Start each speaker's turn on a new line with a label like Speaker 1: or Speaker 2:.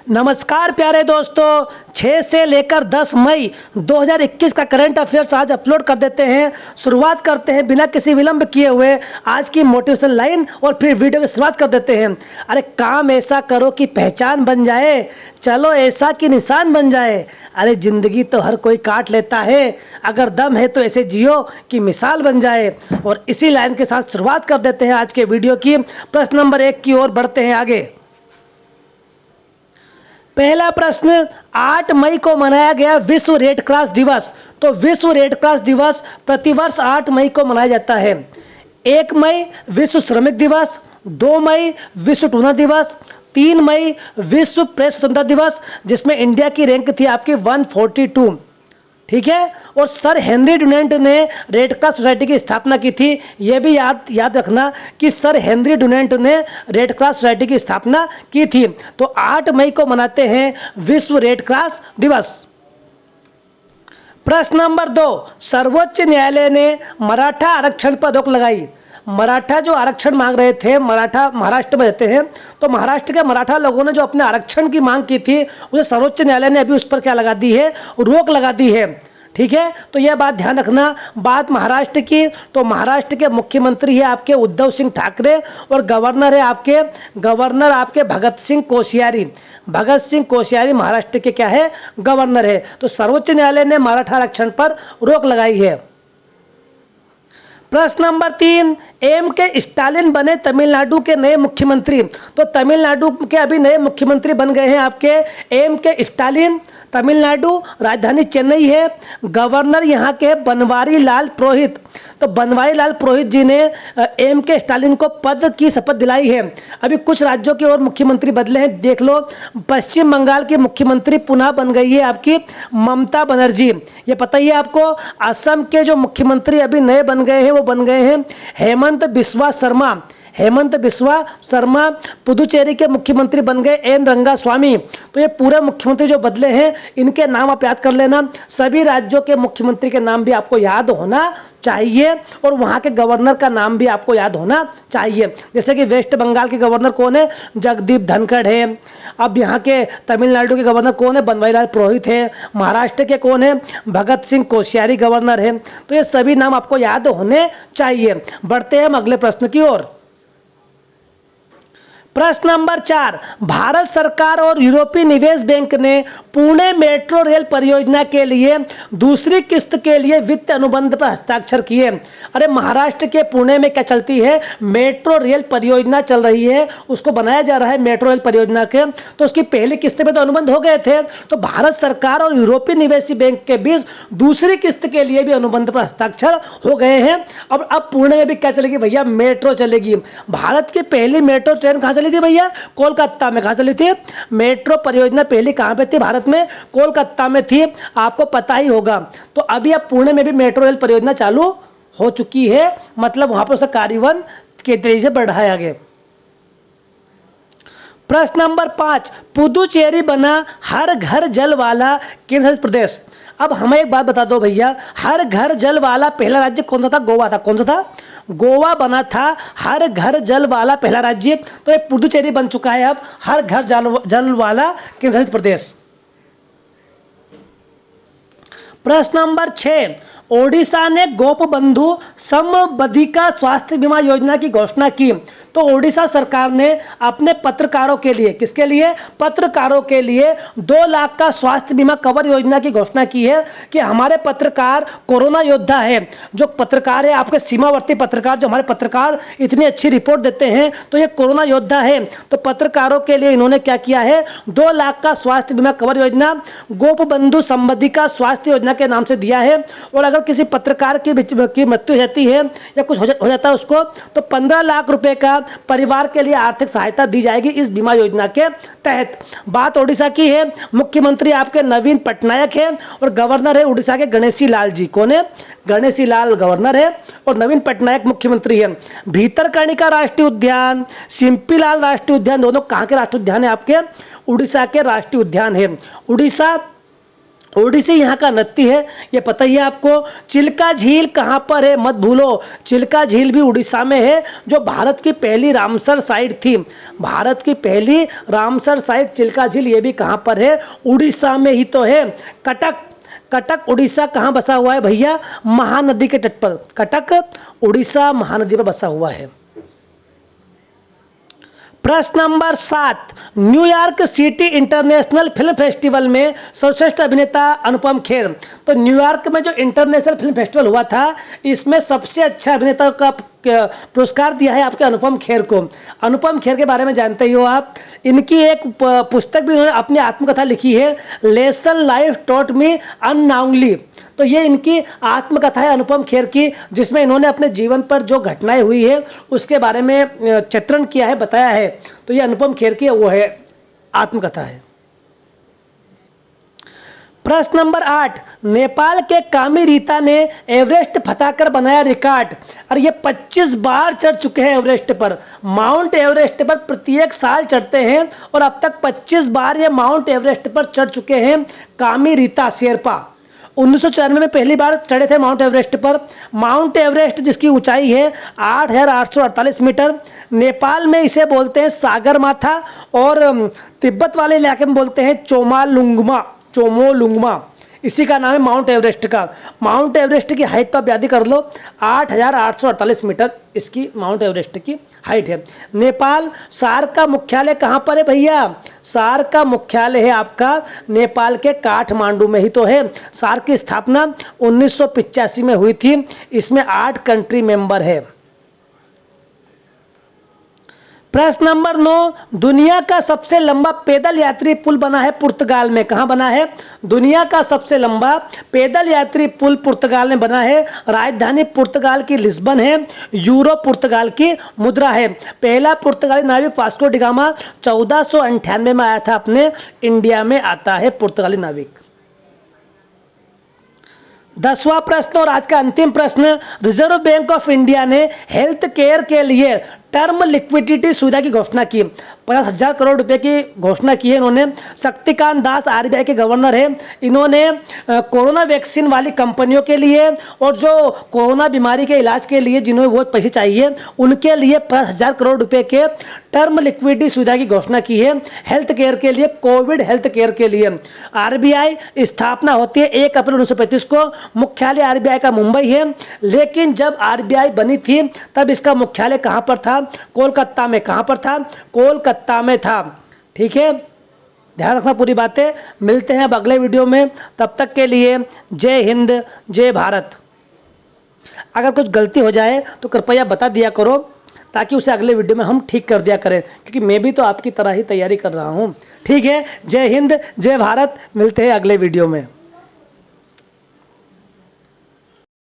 Speaker 1: नमस्कार प्यारे दोस्तों, 6 से लेकर 10 मई 2021 का करंट अफेयर्स आज अपलोड कर देते हैं। शुरुआत करते हैं बिना किसी विलंब किए हुए आज की मोटिवेशन लाइन और फिर वीडियो की शुरुआत कर देते हैं। अरे काम ऐसा करो कि पहचान बन जाए, चलो ऐसा कि निशान बन जाए। अरे जिंदगी तो हर कोई काट लेता है, अगर दम है तो ऐसे जियो कि मिसाल बन जाए। और इसी लाइन के साथ शुरुआत कर देते हैं आज के वीडियो की। प्रश्न नंबर 1 की ओर बढ़ते हैं आगे। पहला प्रश्न, 8 मई को मनाया गया विश्व रेड क्रॉस दिवस। तो विश्व रेड क्रॉस दिवस प्रतिवर्ष 8 मई को मनाया जाता है। 1 मई विश्व श्रमिक दिवस, 2 मई विश्व टूना दिवस, 3 मई विश्व प्रेस स्वतंत्रता दिवस, जिसमें इंडिया की रैंक थी आपकी 142। ठीक है। और सर हेनरी डुनेंट ने रेड क्रॉस सोसाइटी की स्थापना की थी। यह भी याद रखना कि सर हेनरी डुनेंट ने रेड क्रॉस सोसाइटी की स्थापना की थी। तो 8 मई को मनाते हैं विश्व रेड क्रॉस दिवस। प्रश्न नंबर 2, सर्वोच्च न्यायालय ने मराठा आरक्षण पर रोक लगाई। मराठा जो आरक्षण मांग रहे थे, मराठा महाराष्ट्र में रहते हैं, तो महाराष्ट्र के मराठा लोगों ने जो अपने आरक्षण की मांग की थी उसे सर्वोच्च न्यायालय ने अभी उस पर क्या लगा दी है, रोक लगा दी है। ठीक है। तो यह बात ध्यान रखना। बात महाराष्ट्र की, तो महाराष्ट्र के मुख्यमंत्री है आपके उद्धव सिंह ठाकरे और गवर्नर है आपके भगत सिंह कोश्यारी। भगत सिंह कोश्यारी महाराष्ट्र के क्या है, गवर्नर है। तो सर्वोच्च न्यायालय ने मराठा आरक्षण पर रोक लगाई है। प्रश्न नंबर 3, एम के स्टालिन बने तमिलनाडु के नए मुख्यमंत्री। तो तमिलनाडु के अभी नए मुख्यमंत्री बन गए हैं आपके एम के स्टालिन। तमिलनाडु राजधानी चेन्नई है। गवर्नर यहाँ के बनवारी लाल पुरोहित। तो बनवारी लाल पुरोहित जी ने एम के स्टालिन को पद की शपथ दिलाई है। अभी कुछ राज्यों के और मुख्यमंत्री बदले हैं, देख लो। पश्चिम बंगाल की मुख्यमंत्री पुनः बन गई है आपकी ममता बनर्जी, ये पता ही है आपको। असम के जो मुख्यमंत्री अभी नए बन गए हैं वो बन गए हैं हेमंत बिस्वा शर्मा। पुदुचेरी के मुख्यमंत्री बन गए एन रंगास्वामी। तो ये पूरे मुख्यमंत्री जो बदले हैं इनके नाम आप याद कर लेना। सभी राज्यों के मुख्यमंत्री के नाम भी आपको याद होना चाहिए और वहाँ के गवर्नर का नाम भी आपको याद होना चाहिए। जैसे कि वेस्ट बंगाल के गवर्नर कौन है, जगदीप धनखड़ है। अब यहाँ के तमिलनाडु के गवर्नर कौन है, बनवारी लाल पुरोहित है। महाराष्ट्र के कौन है, भगत सिंह कोश्यारी गवर्नर है। तो ये सभी नाम आपको याद होने चाहिए। बढ़ते हैं हम अगले प्रश्न की ओर। प्रश्न नंबर 4, भारत सरकार और यूरोपीय निवेश बैंक ने पुणे मेट्रो रेल परियोजना के लिए दूसरी किस्त के लिए वित्त अनुबंध पर हस्ताक्षर किए। अरे महाराष्ट्र के पुणे में क्या चलती है, मेट्रो रेल परियोजना चल रही है, उसको बनाया जा रहा है मेट्रो रेल परियोजना के। तो उसकी पहली किस्त में तो अनुबंध हो गए थे, तो भारत सरकार और यूरोपीय निवेशी बैंक के बीच दूसरी किस्त के लिए भी अनुबंध पर हस्ताक्षर हो गए हैं। अब पुणे में भी क्या चलेगी भैया, मेट्रो चलेगी। भारत की पहली मेट्रो ट्रेन कहाँ चली थी भैया, कोलकाता में। कहाँ चली थी मेट्रो परियोजना, पहली कहाँ पे थी भारत में, कोलकाता में थी, आपको पता ही होगा। तो अभी अब पुणे में भी मेट्रो रेल परियोजना चालू हो चुकी है, मतलब वहां पर उसका कार्यान्वयन के तेजी से बढ़ाया गया। प्रश्न नंबर 5, पुदुचेरी बना हर घर जल वाला केंद्र शासित प्रदेश। अब हमें एक बात बता दो भैया, हर घर जल वाला पहला राज्य कौन सा था, गोवा था। कौन सा था, गोवा बना था हर घर जल वाला पहला राज्य। तो ये पुदुचेरी बन चुका है अब हर घर जल वाला केंद्र शासित प्रदेश। प्रश्न नंबर 6, ओडिशा ने गोपबंधु समबधिका स्वास्थ्य बीमा योजना की घोषणा की। तो ओडिशा सरकार ने अपने पत्रकारों के लिए, किसके लिए, पत्रकारों के लिए 2 लाख का स्वास्थ्य बीमा कवर योजना की घोषणा की है कि हमारे पत्रकार कोरोना योद्धा है। जो पत्रकार है आपके सीमावर्ती पत्रकार, जो हमारे पत्रकार इतनी अच्छी रिपोर्ट देते हैं, तो ये कोरोना योद्धा है। तो पत्रकारों के लिए इन्होंने क्या किया है, 2 लाख का स्वास्थ्य बीमा कवर योजना गोपबंधु समबधिका स्वास्थ्य योजना के नाम से दिया है। और अगर किसी पत्रकार की मृत्यु हो जाती है या कुछ हो जाता है उसको, तो 15 लाख रुपए का परिवार के लिए आर्थिक सहायता दी जाएगी इस बीमा योजना के तहत। बात ओडिशा की है, मुख्यमंत्री आपके नवीन पटनायक है और गवर्नर है उड़ीसा के गणेशी लाल जी। कौन है, गणेशी लाल गवर्नर है और नवीन पटनायक मुख्यमंत्री है। भीतरकनिका राष्ट्रीय उद्यान, सिंपीलाल राष्ट्रीय उद्यान, दोनों कहां के राष्ट्रीय उद्यान है, आपके उड़ीसा के राष्ट्रीय उद्यान है। ओडिसी यहाँ का नृत्य है, ये पता ही है आपको। चिल्का झील कहाँ पर है, मत भूलो, चिल्का झील भी उड़ीसा में है, जो भारत की पहली रामसर साइट थी। भारत की पहली रामसर साइट चिल्का झील, ये भी कहाँ पर है, उड़ीसा में ही तो है। कटक उड़ीसा कहाँ बसा हुआ है भैया, महानदी के तट पर। कटक उड़ीसा महानदी पर बसा हुआ है। प्रश्न number 7, New York city international film festival में सर्वश्रेष्ठ अभिनेता अनुपम खेर। तो न्यूयॉर्क में जो इंटरनेशनल फिल्म फेस्टिवल हुआ था, इसमें सबसे अच्छा अभिनेता का पुरस्कार दिया है आपके अनुपम खेर को। अनुपम खेर के बारे में जानते ही हो आप, इनकी एक पुस्तक भी उन्होंने अपनी आत्मकथा लिखी है, लेसन लाइफ टॉट मी अननाउंगली। तो ये इनकी आत्मकथा है अनुपम खेर की, जिसमें इन्होंने अपने जीवन पर जो घटनाएं हुई है उसके बारे में चित्रण किया है, बताया है। तो ये अनुपम खेर की वो है आत्मकथा है। प्रश्न नंबर 8, नेपाल के कामी रीता ने एवरेस्ट फतह कर बनाया रिकॉर्ड। और ये 25 बार चढ़ चुके हैं एवरेस्ट पर। माउंट एवरेस्ट पर प्रत्येक साल चढ़ते हैं और अब तक 25 बार ये माउंट एवरेस्ट पर चढ़ चुके हैं कामी रीता शेरपा। 1994 में पहली बार चढ़े थे माउंट एवरेस्ट पर। माउंट एवरेस्ट जिसकी ऊंचाई है 8,848 मीटर। नेपाल में इसे बोलते हैं सागर माथा और तिब्बत वाले इलाके में बोलते हैं चोमोलुंगमा। इसी का नाम है माउंट एवरेस्ट का। माउंट एवरेस्ट की हाइट पर याद कर लो, 8,848 मीटर इसकी माउंट एवरेस्ट की हाइट है। नेपाल सार्क का मुख्यालय कहाँ पर है भैया, सार्क का मुख्यालय है आपका नेपाल के काठमांडू में ही तो है। सार्क की स्थापना 1985 में हुई थी। इसमें 8 कंट्री मेंबर है। प्रश्न नंबर 9, दुनिया का सबसे लंबा पैदल यात्री पुल बना है पुर्तगाल में। कहाँ बना है, दुनिया का सबसे लंबा पैदल यात्री पुल पुर्तगाल में बना है। राजधानी पुर्तगाल की लिस्बन है। यूरो पुर्तगाल की मुद्रा है। पहला पुर्तगाली नाविक वास्को डी गामा 1498 में आया था, अपने इंडिया में आता है पुर्तगाली नाविक। 10वां प्रश्न और आज का अंतिम प्रश्न, रिजर्व बैंक ऑफ इंडिया ने हेल्थ केयर के लिए टर्म लिक्विडिटी सुविधा की घोषणा की। 50,000 करोड़ रुपए की घोषणा की है इन्होंने। शक्तिकांत दास आरबीआई के गवर्नर है। इन्होंने कोरोना वैक्सीन वाली कंपनियों के लिए और जो कोरोना बीमारी के इलाज के लिए जिन्हें वो पैसे चाहिए, उनके लिए 50,000 करोड़ रुपए के टर्म लिक्विडिटी सुविधा की घोषणा की है हेल्थ केयर के लिए, कोविड हेल्थ केयर के लिए। आरबीआई स्थापना होती है 1 अप्रैल 1935 को। मुख्यालय आरबीआई का मुंबई है, लेकिन जब आरबीआई बनी थी तब इसका मुख्यालय कहां पर था, कोलकाता में। कहां पर था, कोलकाता में था। ठीक है, ध्यान रखना पूरी बातें। मिलते हैं अब अगले वीडियो में, तब तक के लिए जय हिंद जय भारत। अगर कुछ गलती हो जाए तो कृपया बता दिया करो, ताकि उसे अगले वीडियो में हम ठीक कर दिया करें, क्योंकि मैं भी तो आपकी तरह ही तैयारी कर रहा हूं। ठीक है, जय हिंद जय भारत। मिलते हैं अगले वीडियो में।